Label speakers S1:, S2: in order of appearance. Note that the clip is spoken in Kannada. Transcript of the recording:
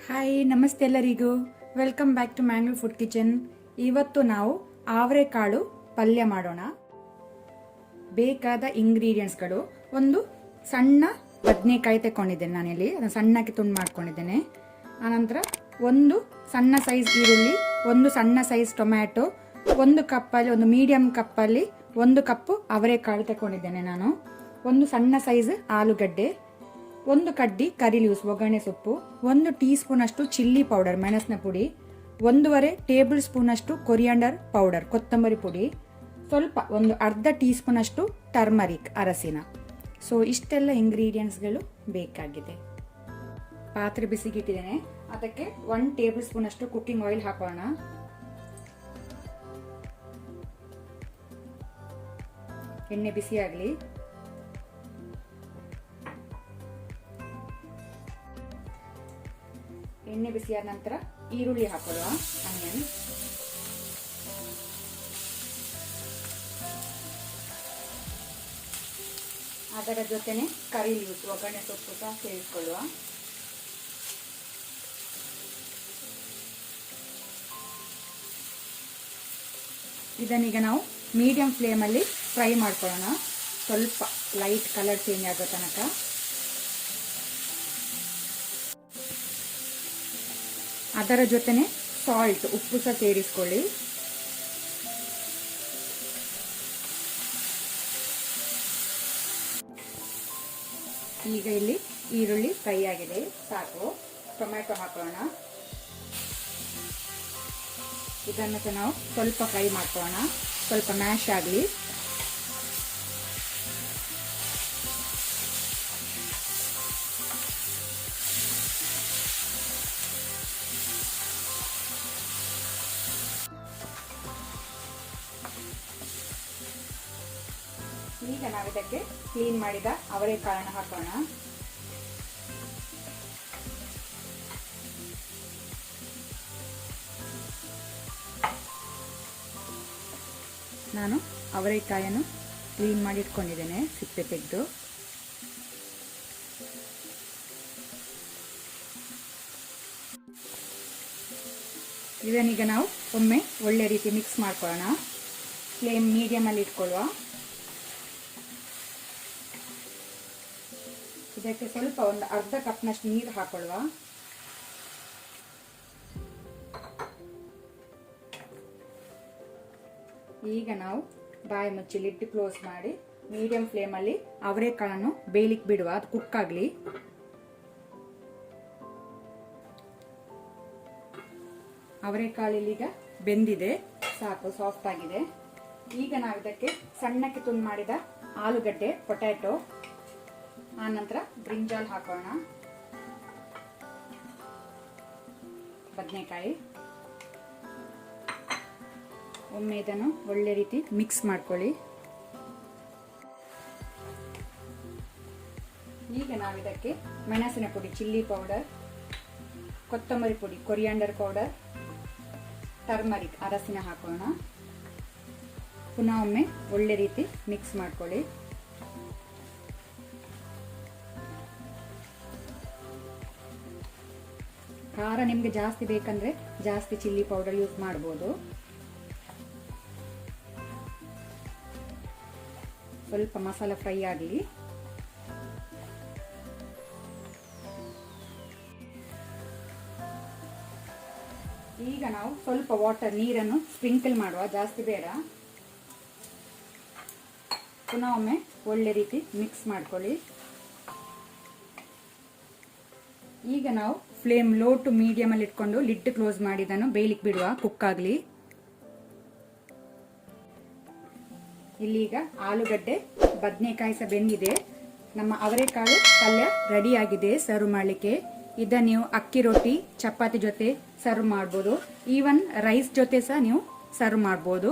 S1: ಹಾಯ್, ನಮಸ್ತೆ ಎಲ್ಲರಿಗೂ. ವೆಲ್ಕಮ್ ಬ್ಯಾಕ್ ಟು ಮ್ಯಾಂಗಲ್ ಫುಡ್ ಕಿಚನ್. ಇವತ್ತು ನಾವು ಅವರೆಕಾಳು ಪಲ್ಯ ಮಾಡೋಣ. ಬೇಕಾದ ಇಂಗ್ರೀಡಿಯೆಂಟ್ಸ್ಗಳು: ಒಂದು ಸಣ್ಣ ಬದನೆಕಾಯಿ ತಗೊಂಡಿದ್ದೇನೆ ನಾನಿಲ್ಲಿ, ಅದನ್ನು ಸಣ್ಣಕ್ಕೆ ತುಂಡು ಮಾಡ್ಕೊಂಡಿದ್ದೇನೆ. ಆನಂತರ ಒಂದು ಸಣ್ಣ ಸೈಜ್ ಈರುಳ್ಳಿ, ಒಂದು ಸಣ್ಣ ಸೈಜ್ ಟೊಮ್ಯಾಟೊ, ಒಂದು ಕಪ್ಪಲ್ಲಿ, ಒಂದು ಮೀಡಿಯಂ ಕಪ್ಪಲ್ಲಿ 1 ಕಪ್ ಅವರೆಕಾಳು ತಗೊಂಡಿದ್ದೇನೆ ನಾನು. ಒಂದು ಸಣ್ಣ ಸೈಜ್ ಆಲೂಗಡ್ಡೆ, ಒಂದು ಕಡ್ಡಿ ಕರಿ ಲೀವ್ಸ್ ಒಗ್ಗರಣೆ ಸೊಪ್ಪು, 1 ಟೀ ಸ್ಪೂನ್ ಅಷ್ಟು ಚಿಲ್ಲಿ ಪೌಡರ್ ಮೆಣಸಿನ ಪುಡಿ, 1.5 ಟೇಬಲ್ ಸ್ಪೂನ್ ಅಷ್ಟು ಕೊರಿಯಾಂಡರ್ ಪೌಡರ್ ಕೊತ್ತಂಬರಿ ಪುಡಿ, ಸ್ವಲ್ಪ ಒಂದು ಅರ್ಧ ಟೀ ಸ್ಪೂನ್ ಅಷ್ಟು ಟರ್ಮರಿಕ್ ಅರಸಿನ. ಸೊ ಇಷ್ಟೆಲ್ಲ ಇಂಗ್ರೀಡಿಯೆಂಟ್ಸ್ಗಳು ಬೇಕಾಗಿದೆ. ಪಾತ್ರೆ ಬಿಸಿಗಿಟ್ಟಿದ್ದೇನೆ, ಅದಕ್ಕೆ 1 ಟೇಬಲ್ ಸ್ಪೂನ್ ಅಷ್ಟು ಕುಕ್ಕಿಂಗ್ ಆಯಿಲ್ ಹಾಕೋಣ. ಎಣ್ಣೆ ಬಿಸಿ ಆಗಲಿ. ಎಣ್ಣೆ ಬಿಸಿಯಾದ ನಂತರ ಈರುಳ್ಳಿ ಹಾಕೊಳ್ಳುವ, ಆನಿಯನ್. ಅದರ ಜೊತೆನೆ ಕರಿ ಲೀವ್ಸ್ ಒಗ್ಗರಣೆ ಸೊಪ್ಪು ಸಹ ಸೇರಿಸಿಕೊಳ್ಳುವ. ಇದನ್ನೀಗ ನಾವು ಮೀಡಿಯಂ ಫ್ಲೇಮಲ್ಲಿ ಫ್ರೈ ಮಾಡ್ಕೊಳ್ಳೋಣ, ಸ್ವಲ್ಪ ಲೈಟ್ ಕಲರ್ ಚೇಂಜ್ ಆಗೋ ತನಕ. ಅದರ ಜೊತೆನೆ ಸಾಲ್ಟ್, ಉಪ್ಪು ಸಹ ಸೇರಿಸ್ಕೊಳ್ಳಿ. ಈಗ ಇಲ್ಲಿ ಈರುಳ್ಳಿ ಫ್ರೈ ಆಗಿದೆ, ಸಾಕು. ಟೊಮ್ಯಾಟೊ ಹಾಕೋಣ. ಇದನ್ನು ಸಹ ನಾವು ಸ್ವಲ್ಪ ಫ್ರೈ ಮಾಡ್ಕೊಳ್ಳೋಣ, ಸ್ವಲ್ಪ ಮ್ಯಾಶ್ ಆಗಲಿ. ಈಗ ನಾವು ಇದಕ್ಕೆ ಕ್ಲೀನ್ ಮಾಡಿದ ಅವರೆಕಾಳನ್ನು ಹಾಕೋಣ. ನಾನು ಅವರೆಕಾಯನ್ನು ಕ್ಲೀನ್ ಮಾಡಿ ಇಟ್ಕೊಂಡಿದ್ದೇನೆ, ಸಿಪ್ಪೆ ತೆಗೆದು. ಇದನ್ನೀಗ ನಾವು ಒಮ್ಮೆ ಒಳ್ಳೆ ರೀತಿ ಮಿಕ್ಸ್ ಮಾಡ್ಕೊಳ್ಳೋಣ. ಫ್ಲೇಮ್ ಮೀಡಿಯಂ ಅಲ್ಲಿ ಇಟ್ಕೊಳ್ಳುವ. ಇದಕ್ಕೆ ಸ್ವಲ್ಪ ಒಂದು ಅರ್ಧ ಕಪ್ನಷ್ಟು ನೀರು ಹಾಕೊಳ್ಳುವ. ಈಗ ನಾವು ಬಾಯಿ ಮುಚ್ಚಿ ಲಿಡ್ ಕ್ಲೋಸ್ ಮಾಡಿ ಮೀಡಿಯಂ ಫ್ಲೇಮಲ್ಲಿ ಅವರೆಕಾಳನ್ನು ಬೇಯಲಿಕ್ಕೆ ಬಿಡುವ, ಅದು ಕುಕ್ ಆಗಲಿ. ಅವರೆಕಾಳು ಈಗ ಬೆಂದಿದೆ, ಸಾಕು, ಸಾಫ್ಟ್ ಆಗಿದೆ. ಈಗ ನಾವು ಇದಕ್ಕೆ ಸಣ್ಣಕ್ಕೆ ತುಂಡು ಮಾಡಿದ ಆಲೂಗಡ್ಡೆ, ಪೊಟ್ಯಾಟೊ, ಆನಂತರ ಬ್ರಿಂಜಾಲ್ ಹಾಕೋಣ, ಬದನೆಕಾಯಿ. ಒಮ್ಮೆ ಇದನ್ನು ಒಳ್ಳೆ ರೀತಿ ಮಿಕ್ಸ್ ಮಾಡ್ಕೊಳ್ಳಿ. ಈಗ ನಾವು ಇದಕ್ಕೆ ಮೆಣಸಿನ ಪುಡಿ, ಚಿಲ್ಲಿ ಪೌಡರ್, ಕೊತ್ತಂಬರಿ ಪುಡಿ, ಕೊರಿಯಾಂಡರ್ ಪೌಡರ್, ಟರ್ಮರಿಕ್ ಅರಸಿನ ಹಾಕೋಣ. ಪುನಃ ಒಮ್ಮೆ ಒಳ್ಳೆ ರೀತಿ ಮಿಕ್ಸ್ ಮಾಡ್ಕೊಳ್ಳಿ. ಖಾರ ನಿಮಗೆ ಜಾಸ್ತಿ ಬೇಕಂದ್ರೆ ಜಾಸ್ತಿ ಚಿಲ್ಲಿ ಪೌಡರ್ ಯೂಸ್ ಮಾಡಬಹುದು. ಸ್ವಲ್ಪ ಮಸಾಲ ಫ್ರೈ ಆಗಲಿ. ಈಗ ನಾವು ಸ್ವಲ್ಪ ವಾಟರ್, ನೀರನ್ನು ಸ್ಪ್ರಿಂಕಲ್ ಮಾಡುವ, ಜಾಸ್ತಿ ಬೇಡ. ಪುನಃ ಒಮ್ಮೆ ಒಳ್ಳೆ ರೀತಿ ಮಿಕ್ಸ್ ಮಾಡ್ಕೊಳ್ಳಿ. ಈಗ ನಾವು ಫ್ಲೇಮ್ ಲೋ ಟು ಮೀಡಿಯಂ ಅಲ್ಲಿ ಇಟ್ಕೊಂಡು ಲಿಡ್ ಕ್ಲೋಸ್ ಮಾಡಿ ಇದನ್ನು ಬೇಯಲಿಕ್ಕೆ ಬಿಡುವ, ಕುಕ್ ಆಗಲಿ. ಇಲ್ಲೀಗ ಆಲೂಗಡ್ಡೆ, ಬದನೆಕಾಯಿ ಸಹ ಬೆಂದಿದೆ. ನಮ್ಮ ಅವರೆಕಾಳು ಪಲ್ಯ ರೆಡಿ ಆಗಿದೆ ಸರ್ವ್ ಮಾಡಲಿಕ್ಕೆ. ಇದನ್ನು ನೀವು ಅಕ್ಕಿ ರೊಟ್ಟಿ, ಚಪಾತಿ ಜೊತೆ ಸರ್ವ್ ಮಾಡ್ಬೋದು. ಈವನ್ ರೈಸ್ ಜೊತೆ ಸಹ ನೀವು ಸರ್ವ್ ಮಾಡ್ಬೋದು.